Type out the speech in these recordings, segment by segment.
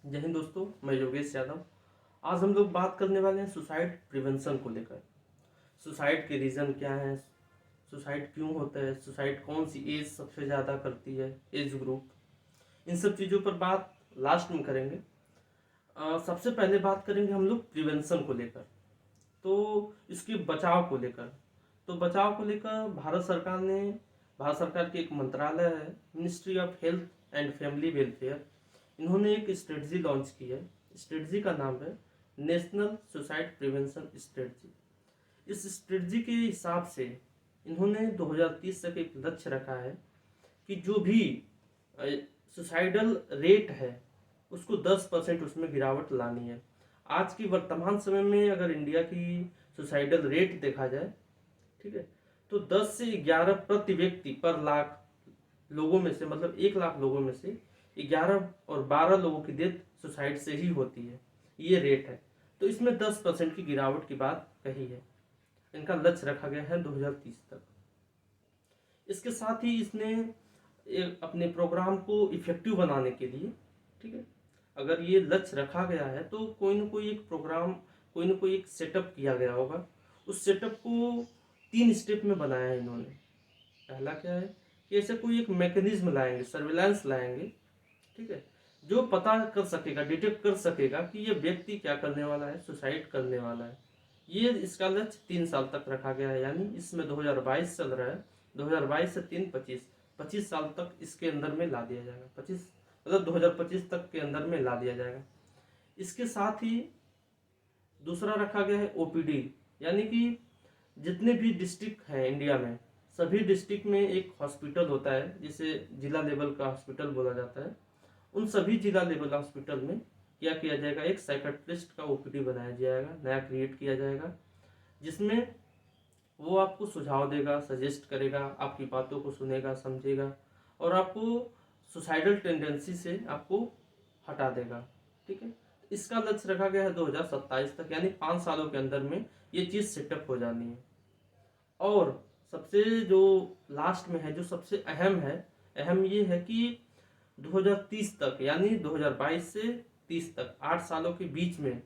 जय हिंद दोस्तों, मैं योगेश यादव। आज हम लोग बात करने वाले हैं सुसाइड प्रिवेंशन को लेकर। सुसाइड के रीज़न क्या हैं, सुसाइड क्यों होता है, सुसाइड कौन सी एज सबसे ज़्यादा करती है, एज ग्रुप, इन सब चीज़ों पर बात लास्ट में करेंगे। सबसे पहले बात करेंगे हम लोग प्रिवेंशन को लेकर, तो इसके बचाव को लेकर। तो बचाव को लेकर भारत सरकार की एक मंत्रालय है, ministry of health and family welfare. इन्होंने एक स्ट्रेटजी लॉन्च की है। स्ट्रेटजी का नाम है नेशनल सुसाइड प्रिवेंशन स्ट्रेटजी। इस स्ट्रेटजी के हिसाब से इन्होंने 2030 तक एक लक्ष्य रखा है कि जो भी सुसाइडल रेट है उसको 10% उसमें गिरावट लानी है। आज की वर्तमान समय में अगर इंडिया की सुसाइडल रेट देखा जाए, ठीक है, तो 10 से 11 प्रति व्यक्ति पर लाख लोगों में से, मतलब 1 लाख लोगों में से 11 और 12 लोगों की डेथ सुसाइड से ही होती है। ये रेट है। तो इसमें 10% की गिरावट की बात कही है। इनका लक्ष्य रखा गया है 2030 तक। इसके साथ ही इसने अपने प्रोग्राम को इफेक्टिव बनाने के लिए, ठीक है, अगर ये लक्ष्य रखा गया है तो कोई ना कोई एक प्रोग्राम, कोई ना कोई एक सेटअप किया गया होगा। उस सेटअप को 3 स्टेप में बनाया है इन्होंने। पहला क्या है कि ऐसे कोई एक मैकेनिज्म लाएंगे, सर्विलांस लाएंगे, ठीक है, जो पता कर सकेगा, डिटेक्ट कर सकेगा कि ये व्यक्ति क्या करने वाला है, सुसाइड करने वाला है। ये इसका लक्ष्य 3 साल तक रखा गया है, यानी इसमें 2022 चल रहा है, 2022 से 25 साल तक इसके अंदर में ला दिया जाएगा। 25 मतलब 2025 तक के अंदर में ला दिया जाएगा। इसके साथ ही दूसरा रखा गया है ओपीडी, यानी कि जितने भी डिस्ट्रिक्ट हैं इंडिया में, सभी डिस्ट्रिक्ट में एक हॉस्पिटल होता है जिसे जिला लेवल का हॉस्पिटल बोला जाता है। उन सभी जिला लेवल हॉस्पिटल में क्या किया जाएगा, एक साइकेट्रिस्ट का ओपीडी बनाया जाएगा, नया क्रिएट किया जाएगा, जिसमें वो आपको सुझाव देगा, सजेस्ट करेगा, आपकी बातों को सुनेगा, समझेगा और आपको सुसाइडल टेंडेंसी से आपको हटा देगा। ठीक है, इसका लक्ष्य रखा गया है 2027 तक, यानी 5 सालों के अंदर में ये चीज़ सेटअप हो जानी है। और सबसे जो लास्ट में है, जो सबसे अहम है, अहम ये है कि 2030 तक, यानी 2022 से 30 तक 8 सालों के बीच में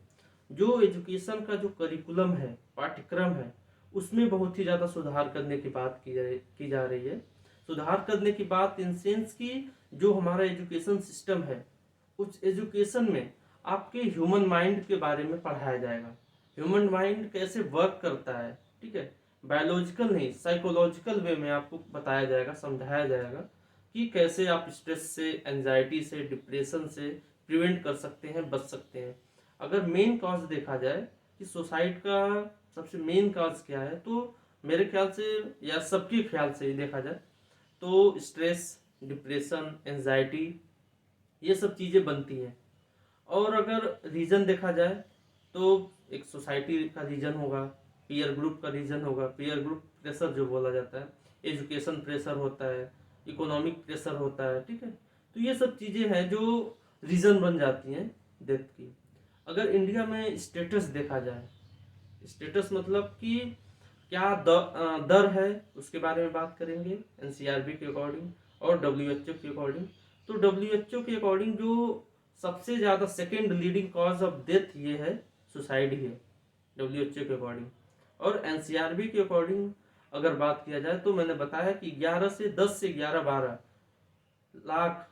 जो एजुकेशन का जो करिकुलम है, पाठ्यक्रम है, उसमें बहुत ही ज़्यादा सुधार करने की बात की जा रही है। सुधार करने की बात इन सेंस की जो हमारा एजुकेशन सिस्टम है, उस एजुकेशन में आपके ह्यूमन माइंड के बारे में पढ़ाया जाएगा। ह्यूमन माइंड कैसे वर्क करता है, ठीक है, बायोलॉजिकल नहीं, साइकोलॉजिकल वे में आपको बताया जाएगा, समझाया जाएगा कि कैसे आप स्ट्रेस से, एंजाइटी से, डिप्रेशन से प्रिवेंट कर सकते हैं, बच सकते हैं। अगर मेन कॉज देखा जाए कि सुसाइड का सबसे मेन कॉज क्या है, तो मेरे ख्याल से या सबके ख्याल से देखा जाए तो स्ट्रेस, डिप्रेशन, एंजाइटी, ये सब चीज़ें बनती हैं। और अगर रीज़न देखा जाए तो एक सोसाइटी का रीज़न होगा, पीयर ग्रुप का रीज़न होगा, पीयर ग्रुप प्रेशर जो बोला जाता है, एजुकेशन प्रेशर होता है, इकोनॉमिक प्रेशर होता है, ठीक है। तो ये सब चीज़ें हैं जो रीज़न बन जाती हैं डेथ की। अगर इंडिया में स्टेटस देखा जाए, स्टेटस मतलब कि क्या दर है, उसके बारे में बात करेंगे एनसीआरबी के अकॉर्डिंग और डब्ल्यूएचओ के अकॉर्डिंग। तो डब्ल्यूएचओ के अकॉर्डिंग जो सबसे ज़्यादा second leading cause of death ये है, सुसाइड ही है, डब्ल्यूएचओ के अकॉर्डिंग। और एनसीआरबी के अकॉर्डिंग अगर बात किया जाए तो मैंने बताया कि 10 से 12 लाख,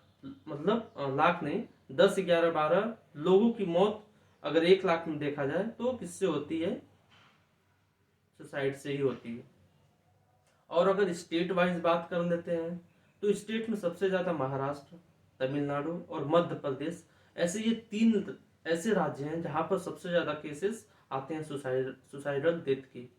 मतलब लाख नहीं, 10 से 12 लोगों की मौत अगर 1 लाख में देखा जाए तो किससे होती है, सुसाइड से ही होती है। और अगर स्टेट वाइज बात कर लेते हैं तो स्टेट में सबसे ज़्यादा महाराष्ट्र, तमिलनाडु और मध्य प्रदेश, ऐसे ये 3 ऐसे राज्य हैं जहाँ पर सबसे ज़्यादा केसेस आते हैं सुसाइडल डेथ की।